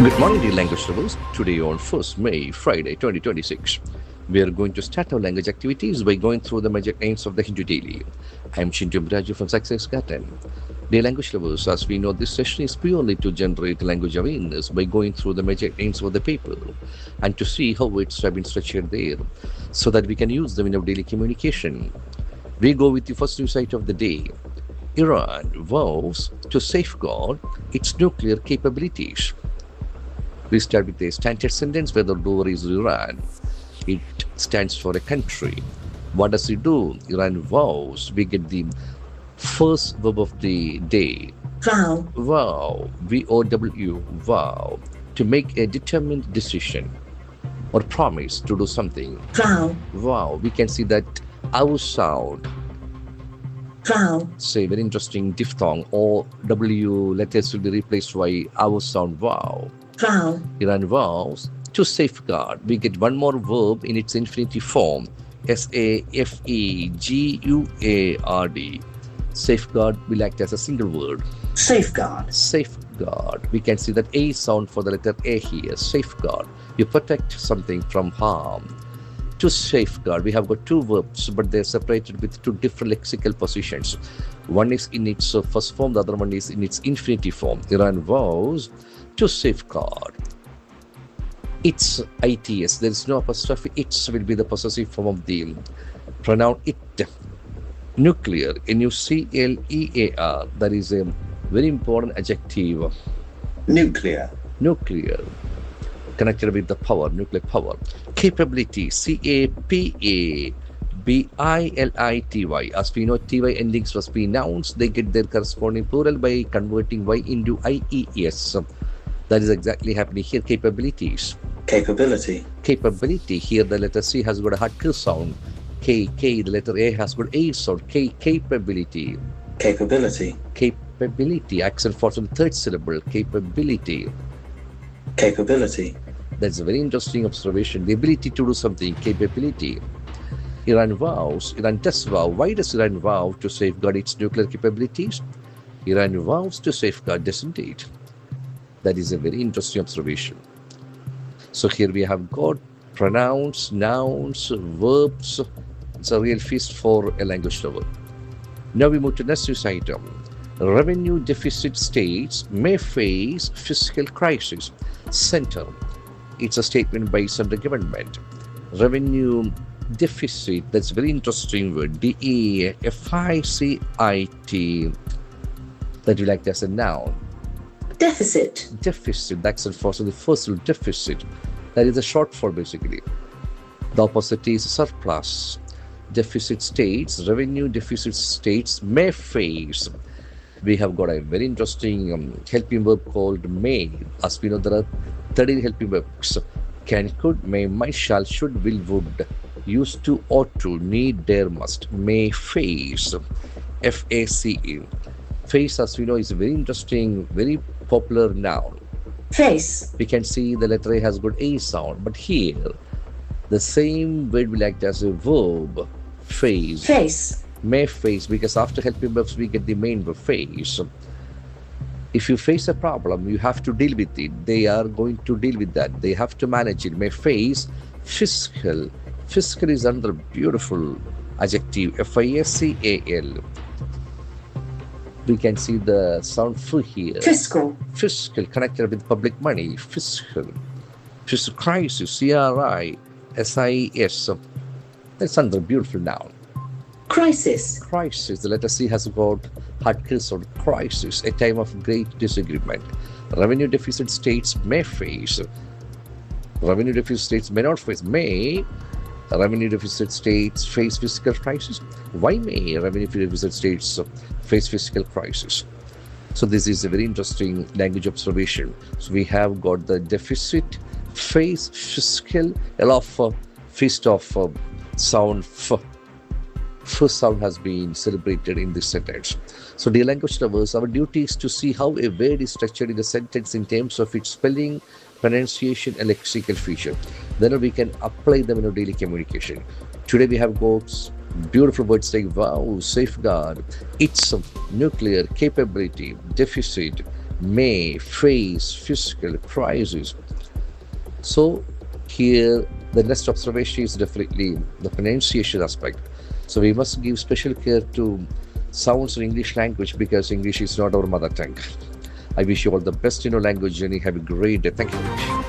Good morning, dear language lovers. Today on 1st May, Friday, 2026, we are going to start our language activities by going through the major aims of the Hindu daily. I am Chintu M, Raju from Success Garten. Dear language lovers, as we know, this session is purely to generate language awareness by going through the major aims of the paper and to see how it's been structured there so that we can use them in our daily communication. We go with the first news item of the day. Iran vows to safeguard its nuclear capabilities. We start with a standard sentence where the door is Iran. It stands for a country. What does it do? Iran vows. We get the first verb of the day. Vow. Vow. V-O-W. Vow. To make a determined decision or promise to do something. Vow. Vow. We can see that our sound. Vow. Say very interesting diphthong or W letters will be replaced by our sound. Vow. Vow. Iran vows to safeguard. We get one more verb in its infinitive form. S-A-F-E-G-U-A-R-D. Safeguard will act as a single word. Safeguard. Safeguard. We can see that A sound for the letter A here. Safeguard. You protect something from harm. To safeguard, we have got two verbs, but they're separated with two different lexical positions. One is in its first form, the other one is in its infinitive form. Iran vows to safeguard. It's its. There is no apostrophe. Its will be the possessive form of the pronoun it. Nuclear. N-U-C-L-E-A-R. That is a very important adjective. Nuclear. Nuclear. Connected with the power, nuclear power. Capability. C-A-P-A-B-I-L-I-T-Y. As we know, T-Y endings must be nouns. They get their corresponding plural by converting Y into I-E-S. That is exactly happening here. Capabilities. Capability. Capability. Here the letter C has got a hard K sound. K. The letter A has got A sound. Capability. Capability. Capability. Accent falls on the third syllable. Capability. Capability. That's a very interesting observation. The ability to do something. Capability. Iran vows. Iran does vow. Why does Iran vow to safeguard its nuclear capabilities? Iran vows to safeguard, doesn't it? That is a very interesting observation. So here we have got pronouns, nouns, verbs. It's a real feast for a language lover. Now we move to next news item. Revenue deficit states may face fiscal crisis. Center. It's a statement by central government. Revenue deficit. That's a very interesting word. D-E-F-I-C-I-T. That will act as a noun. Deficit. Deficit. That's the first word, deficit. That is a short form basically. The opposite is surplus. Deficit states, revenue deficit states may face. We have got a very interesting helping verb called may. As we know, there are 13 helping verbs. Can, could, may, might, shall, should, will, would. Used to, ought to, need, dare, must. May face. F-A-C-E. Face, as we know, is a very interesting, very popular noun. Face. We can see the letter A has got A sound, but here the same word will act as a verb. Face. Face. May face, because after helping verbs we get the main verb face. If you face a problem, you have to deal with it. They are going to deal with that. They have to manage it. May face. Fiscal. Fiscal is another beautiful adjective. F-I-S-C-A-L. We can see the sound F here. Fiscal. Fiscal, connected with public money. Fiscal. Fiscal crisis. C-R-I-S-I-S. That's another beautiful noun. Crisis. Crisis. The letter C has got hard K sound. Crisis. A time of great disagreement. Revenue deficit states may face. Revenue deficit states may not face. May. Revenue deficit states face fiscal crisis. Why may revenue deficit states face fiscal crisis? So this is a very interesting language observation. So we have got the deficit, face, fiscal, a lot of feast of sound F. First sound has been celebrated in this sentence. So dear language lovers, our duty is to see how a word is structured in a sentence in terms of its spelling, pronunciation and lexical feature. Then we can apply them in our daily communication. Today we have got beautiful words like vow, safeguard, its nuclear capability, deficit, may face physical crisis. So here the next observation is definitely the pronunciation aspect. So we must give special care to sounds in English language because English is not our mother tongue. I wish you all the best in your language journey. Have a great day. Thank you very much.